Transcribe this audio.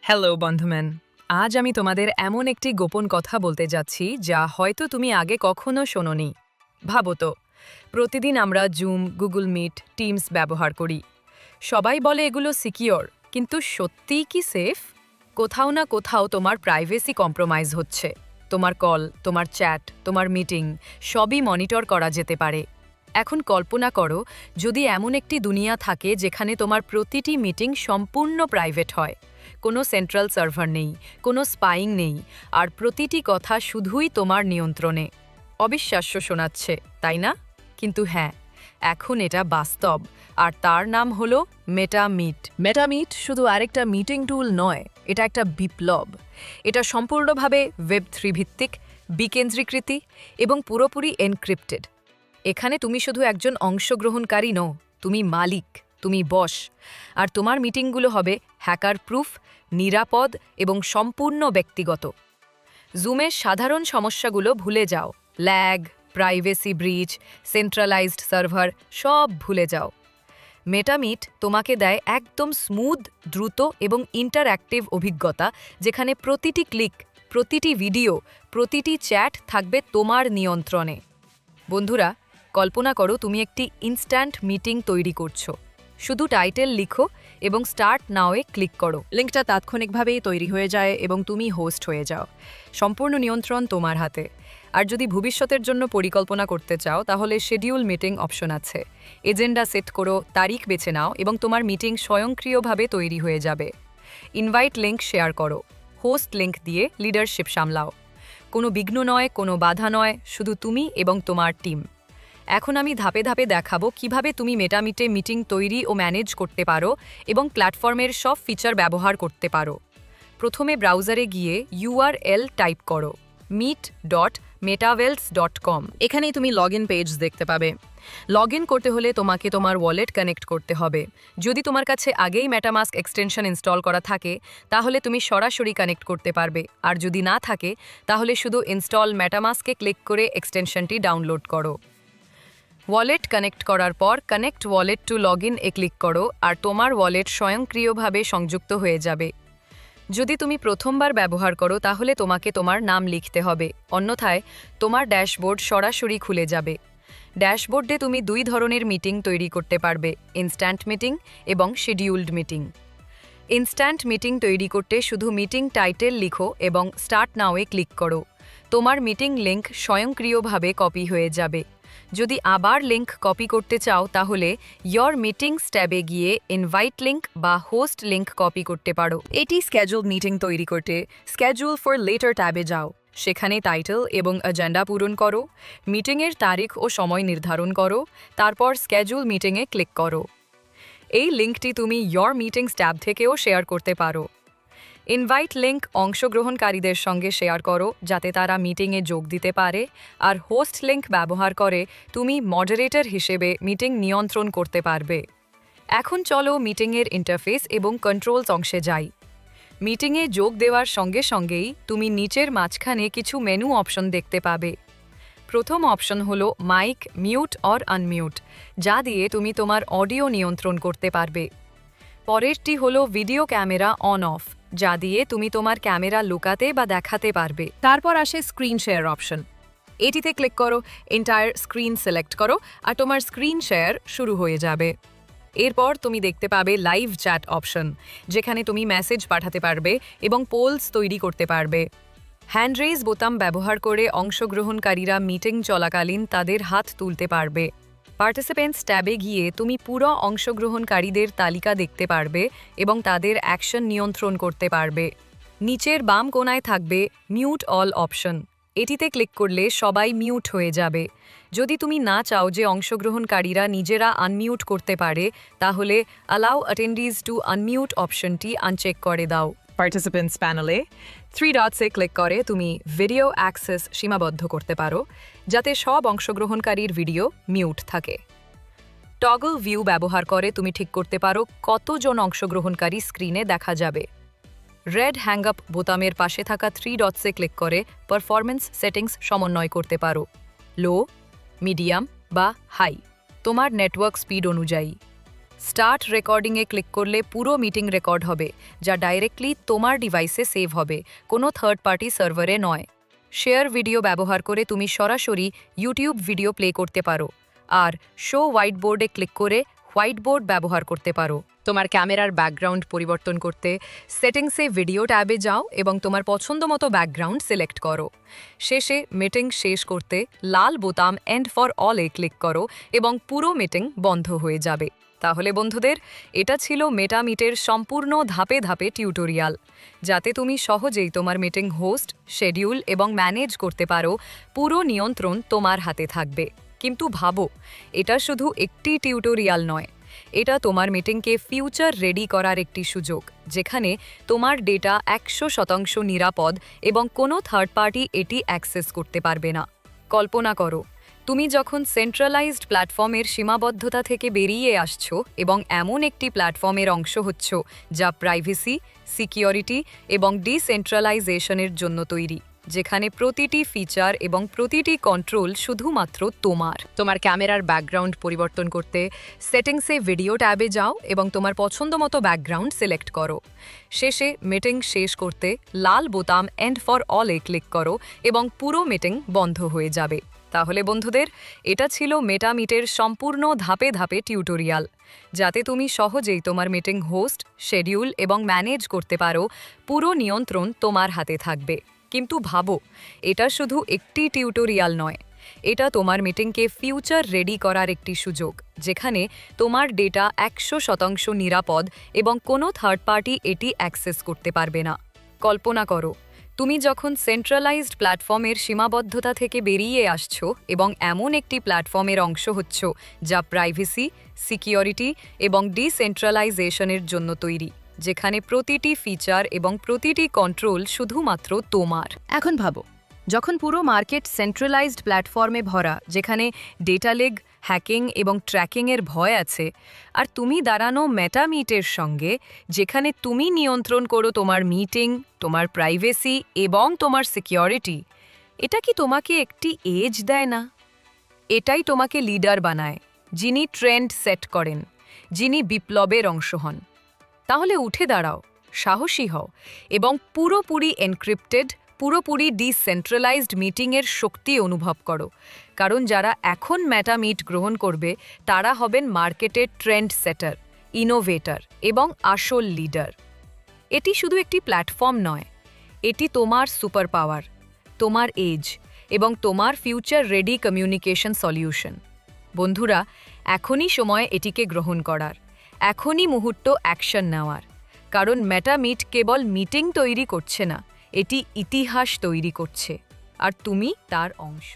Hello বন্ধুম্যান, আজ আমি তোমাদের এমন একটি গোপন কথা বলতে যাচ্ছি যা হয়তো তুমি আগে কখনো শোনোনি। ভাবো তো, প্রতিদিন আমরা জুম, গুগল মিট, টিমস ব্যবহার করি। সবাই বলে এগুলো সিকিওর, কিন্তু সত্যিই কি সেফ? কোথাও না কোথাও তোমার প্রাইভেসি কম্প্রোমাইজ হচ্ছে। তোমার কল, তোমার চ্যাট, তোমার মিটিং সবই মনিটর করা যেতে পারে। এখন কল্পনা করো, যদি এমন একটি দুনিয়া থাকে যেখানে তোমার প্রতিটি মিটিং সম্পূর্ণ প্রাইভেট হয়, কোনো সেন্ট্রাল সার্ভার নেই, কোনো স্পাইং নেই, আর প্রতিটি কথা শুধুই তোমার নিয়ন্ত্রণে। অবিশ্বাস্য শোনাচ্ছে, তাই না? কিন্তু হ্যাঁ, এখন এটা বাস্তব, আর তার নাম হলো মেটামিট। মেটামিট শুধু আরেকটা মিটিং টুল নয়, এটা একটা বিপ্লব। এটা সম্পূর্ণভাবে ওয়েব 3 ভিত্তিক, বিকেন্দ্রীকৃতি এবং পুরোপুরি এনক্রিপ্টেড। এখানে তুমি শুধু একজন অংশগ্রহণকারী নও, তুমি মালিক, তুমি বস। আর তোমার মিটিংগুলো হবে হ্যাকার প্রুফ, নিরাপদ এবং সম্পূর্ণ ব্যক্তিগত। জুমের সাধারণ সমস্যাগুলো ভুলে যাও। ল্যাগ, প্রাইভেসি ব্রিচ, সেন্ট্রালাইজড সার্ভার সব ভুলে যাও। মেটামিট তোমাকে দেয় একদম স্মুথ, দ্রুত এবং ইন্টারঅ্যাক্টিভ অভিজ্ঞতা, যেখানে প্রতিটি ক্লিক, প্রতিটি ভিডিও, প্রতিটি চ্যাট থাকবে তোমার নিয়ন্ত্রণে। বন্ধুরা, কল্পনা করো তুমি একটি ইনস্ট্যান্ট মিটিং তৈরি করছো। শুধু টাইটেল লিখো এবং স্টার্ট নাওয়ে ক্লিক করো। লিঙ্কটা তাৎক্ষণিকভাবেই তৈরি হয়ে যায় এবং তুমি হোস্ট হয়ে যাও। সম্পূর্ণ নিয়ন্ত্রণ তোমার হাতে। আর যদি ভবিষ্যতের জন্য পরিকল্পনা করতে চাও, তাহলে শিডিউল মিটিং অপশন আছে। এজেন্ডা সেট করো, তারিখ বেছে নাও এবং তোমার মিটিং স্বয়ংক্রিয়ভাবে তৈরি হয়ে যাবে। ইনভাইট লিঙ্ক শেয়ার করো, হোস্ট লিঙ্ক দিয়ে লিডারশিপ সামলাও। কোনো বিঘ্ন নয়, কোনো বাধা নয়, শুধু তুমি এবং তোমার টিম। এখন আমি ধাপে ধাপে দেখাবো কিভাবে তুমি মেটামিটে মিটিং তৈরি ও ম্যানেজ করতে পারো এবং প্ল্যাটফর্মের সব ফিচার ব্যবহার করতে পারো। প্রথমে ব্রাউজারে গিয়ে URL টাইপ করো meet.metaverse.com। এখানেই তুমি লগইন পেজ দেখতে পাবে। লগইন করতে হলে তোমাকে তোমার ওয়ালেট কানেক্ট করতে হবে। যদি তোমার কাছে আগেই মেটামাস্ক এক্সটেনশন ইনস্টল করা থাকে, তাহলে তুমি সরাসরি কানেক্ট করতে পারবে। আর যদি না থাকে, তাহলে শুধু ইনস্টল মেটামাস্কে ক্লিক করে এক্সটেনশনটি ডাউনলোড করো। ওয়ালেট কানেক্ট করার পর কানেক্ট ওয়ালেট টু লগইন এ ক্লিক করো, আর তোমার ওয়ালেট স্বয়ংক্রিয়ভাবে সংযুক্ত হয়ে যাবে। যদি তুমি প্রথমবার ব্যবহার করো, তাহলে তোমাকে তোমার নাম লিখতে হবে, অন্যথায় তোমার ড্যাশবোর্ড সরাসরি খুলে যাবে। ড্যাশবোর্ডে তুমি 2 ধরনের মিটিং তৈরি করতে পারবে, ইনস্ট্যান্ট মিটিং এবং শিডিউলড মিটিং। ইনস্ট্যান্ট মিটিং তৈরি করতে শুধু মিটিং টাইটেল লিখো এবং স্টার্ট নাওয়ে ক্লিক করো। তোমার মিটিং লিঙ্ক স্বয়ংক্রিয়ভাবে কপি হয়ে যাবে। যদি আবার লিঙ্ক কপি করতে চাও, তাহলে ইয়োর মিটিংস ট্যাবে গিয়ে ইনভাইট লিঙ্ক বা হোস্ট লিঙ্ক কপি করতে পারো। এটি স্কেজুল মিটিং তৈরি করতে স্কেজুল ফর লেটার ট্যাবে যাও। সেখানে টাইটেল এবং এজেন্ডা পূরণ করো, মিটিংয়ের তারিখ ও সময় নির্ধারণ করো, তারপর স্কেজুল মিটিংয়ে ক্লিক করো। এই লিঙ্কটি তুমি ইয়োর মিটিংস ট্যাব থেকেও শেয়ার করতে পারো। ইনভাইট লিঙ্ক অংশগ্রহণকারীদের সঙ্গে শেয়ার করো, যাতে তারা মিটিংয়ে যোগ দিতে পারে। আর হোস্ট লিঙ্ক ব্যবহার করে তুমি মডারেটর হিসেবে মিটিং নিয়ন্ত্রণ করতে পারবে। এখন চলো মিটিংয়ের ইন্টারফেস এবং কন্ট্রোলস অংশে যাই। মিটিংয়ে যোগ দেওয়ার সঙ্গে সঙ্গেই তুমি নিচের মাঝখানে কিছু মেনু অপশন দেখতে পাবে। প্রথম অপশন হলো মাইক, মিউট অর আনমিউট, যা দিয়ে তুমি তোমার অডিও নিয়ন্ত্রণ করতে পারবে। পরেরটি হলো ভিডিও ক্যামেরা অন অফ, যা দিয়ে তুমি তোমার ক্যামেরা লুকাতে বা দেখাতে পারবে। তারপর আসে স্ক্রিন শেয়ার অপশন। এটিতে ক্লিক করো, এন্টায়ার স্ক্রিন সিলেক্ট করো, আর তোমার স্ক্রিন শেয়ার শুরু হয়ে যাবে। এরপর তুমি দেখতে পাবে লাইভ চ্যাট অপশন, যেখানে তুমি মেসেজ পাঠাতে পারবে এবং পোলস তৈরি করতে পারবে। হ্যান্ড রেজ বোতাম ব্যবহার করে অংশগ্রহণকারীরা মিটিং চলাকালীন তাদের হাত তুলতে পারবে। পার্টিসিপেন্টস ট্যাবে গিয়ে তুমি পুরো অংশগ্রহণকারীদের তালিকা দেখতে পারবে এবং তাদের অ্যাকশন নিয়ন্ত্রণ করতে পারবে। নিচের বাম কোণায় থাকবে মিউট অল অপশন। এটিতে ক্লিক করলে সবাই মিউট হয়ে যাবে। যদি তুমি না চাও যে অংশগ্রহণকারীরা নিজেরা আনমিউট করতে পারে, তাহলে অ্যালাউ অ্যাটেন্ডিজ টু আনমিউট অপশনটি আনচেক করে দাও। পার্টিসিপেন্টস প্যানেলে 3 ডটসে ক্লিক করে তুমি ভিডিও অ্যাক্সেস সীমাবদ্ধ করতে পারো, যাতে সব অংশগ্রহণকারীর ভিডিও মিউট থাকে। টগল ভিউ ব্যবহার করে তুমি ঠিক করতে পারো কতজন অংশগ্রহণকারী স্ক্রিনে দেখা যাবে। রেড হ্যাঙ্গ আপ বোতামের পাশে থাকা 3 ডটসে ক্লিক করে পারফরম্যান্স সেটিংস সমন্বয় করতে পারো, লো, মিডিয়াম বা হাই, তোমার নেটওয়ার্ক স্পিড অনুযায়ী। স্টার্ট রেকর্ডিংয়ে ক্লিক করলে পুরো মিটিং রেকর্ড হবে, যা ডাইরেক্টলি তোমার ডিভাইসে সেভ হবে, কোনো থার্ড পার্টি সার্ভারে নয়। শেয়ার ভিডিও ব্যবহার করে তুমি সরাসরি ইউটিউব ভিডিও প্লে করতে পারো, আর শো হোয়াইট বোর্ডে ক্লিক করে হোয়াইট বোর্ড ব্যবহার করতে পারো। তোমার ক্যামেরার ব্যাকগ্রাউন্ড পরিবর্তন করতে সেটিংসে ভিডিও ট্যাবে যাও এবং তোমার পছন্দমতো ব্যাকগ্রাউন্ড সিলেক্ট করো। শেষে মিটিং শেষ করতে লাল বোতাম এন্ড ফর অলে ক্লিক করো এবং পুরো মিটিং বন্ধ হয়ে যাবে। তাহলে বন্ধুদের, এটা ছিল মেটা মিটের সম্পূর্ণ ধাপে ধাপে টিউটোরিয়াল, যাতে তুমি সহজেই তোমার মিটিং হোস্ট, শেডিউল এবং ম্যানেজ করতে পারো। পুরো নিয়ন্ত্রণ তোমার হাতে থাকবে। কিন্তু ভাবো, এটা শুধু একটি টিউটোরিয়াল নয়, এটা তোমার মিটিংকে ফিউচার রেডি করার একটি সুযোগ, যেখানে তোমার ডেটা 100% নিরাপদ এবং কোনো থার্ড পার্টি এটি অ্যাক্সেস করতে পারবে না। কল্পনা করো, তুমি যখন সেন্ট্রালাইজড প্ল্যাটফর্মের সীমাবদ্ধতা থেকে বেরিয়ে আসছো এবং এমন একটি প্ল্যাটফর্মের অংশ হচ্ছ যা প্রাইভেসি, সিকিউরিটি এবং ডিসেন্ট্রালাইজেশনের জন্য তৈরি, যেখানে প্রতিটি ফিচার এবং প্রতিটি কন্ট্রোল শুধুমাত্র তোমার। তোমার ক্যামেরার ব্যাকগ্রাউন্ড পরিবর্তন করতে সেটিংসে ভিডিও ট্যাবে যাও এবং তোমার পছন্দমতো ব্যাকগ্রাউন্ড সিলেক্ট করো। শেষে মিটিং শেষ করতে লাল বোতাম এন্ড ফর অলে ক্লিক করো এবং পুরো মিটিং বন্ধ হয়ে যাবে। তাহলে বন্ধুদের, এটা ছিল মেটা মিটের সম্পূর্ণ ধাপে ধাপে টিউটোরিয়াল, যাতে তুমি সহজেই তোমার মিটিং হোস্ট, শেডিউল এবং ম্যানেজ করতে পারো। পুরো নিয়ন্ত্রণ তোমার হাতে থাকবে। কিন্তু ভাবো, এটা শুধু একটি টিউটোরিয়াল নয়, এটা তোমার মিটিংকে ফিউচার রেডি করার একটি সুযোগ, যেখানে তোমার ডেটা 100% নিরাপদ এবং কোনো থার্ড পার্টি এটি অ্যাক্সেস করতে পারবে না। কল্পনা করো, তুমি যখন সেন্ট্রালাইজড প্ল্যাটফর্মের সীমাবদ্ধতা থেকে বেরিয়ে আসছো এবং এমন একটি প্ল্যাটফর্মের অংশ হচ্ছ যা প্রাইভেসি, সিকিউরিটি এবং ডিসেন্ট্রালাইজেশনের জন্য তৈরি, যেখানে প্রতিটি ফিচার এবং প্রতিটি কন্ট্রোল শুধুমাত্র তোমার। এখন ভাবো, যখন পুরো মার্কেট সেন্ট্রালাইজড প্ল্যাটফর্মে ভরা, যেখানে ডেটা লিক, হ্যাকিং এবং ট্র্যাকিংয়ের ভয় আছে, আর তুমি দাঁড়ানো মেটা মিটের সঙ্গে, যেখানে তুমি নিয়ন্ত্রণ করো তোমার মিটিং, তোমার প্রাইভেসি এবং তোমার সিকিউরিটি, এটা কি তোমাকে একটি এজ দেয় না? এটাই তোমাকে লিডার বানায়, যিনি ট্রেন্ড সেট করেন, যিনি বিপ্লবের অংশ হন। তাহলে উঠে দাঁড়াও, সাহসী হও এবং পুরোপুরি এনক্রিপ্টেড, পুরোপুরি ডিসেন্ট্রালাইজড মিটিংয়ের শক্তি অনুভব করো। কারণ যারা এখন মেটা মিট গ্রহণ করবে, তারা হবেন মার্কেটের ট্রেন্ড সেটার, ইনোভেটর এবং আসল লিডার। এটি শুধু একটি প্ল্যাটফর্ম নয়, এটি তোমার সুপার পাওয়ার, তোমার এজ এবং তোমার ফিউচার রেডি কমিউনিকেশন সলিউশন। বন্ধুরা, এখনই সময় এটিকে গ্রহণ করার, এখনই মুহূর্ত অ্যাকশন নেওয়ার। কারণ মেটা মিট কেবল মিটিং তৈরি করছে না, এটি ইতিহাস তৈরি করছে, আর তুমি তার অংশ।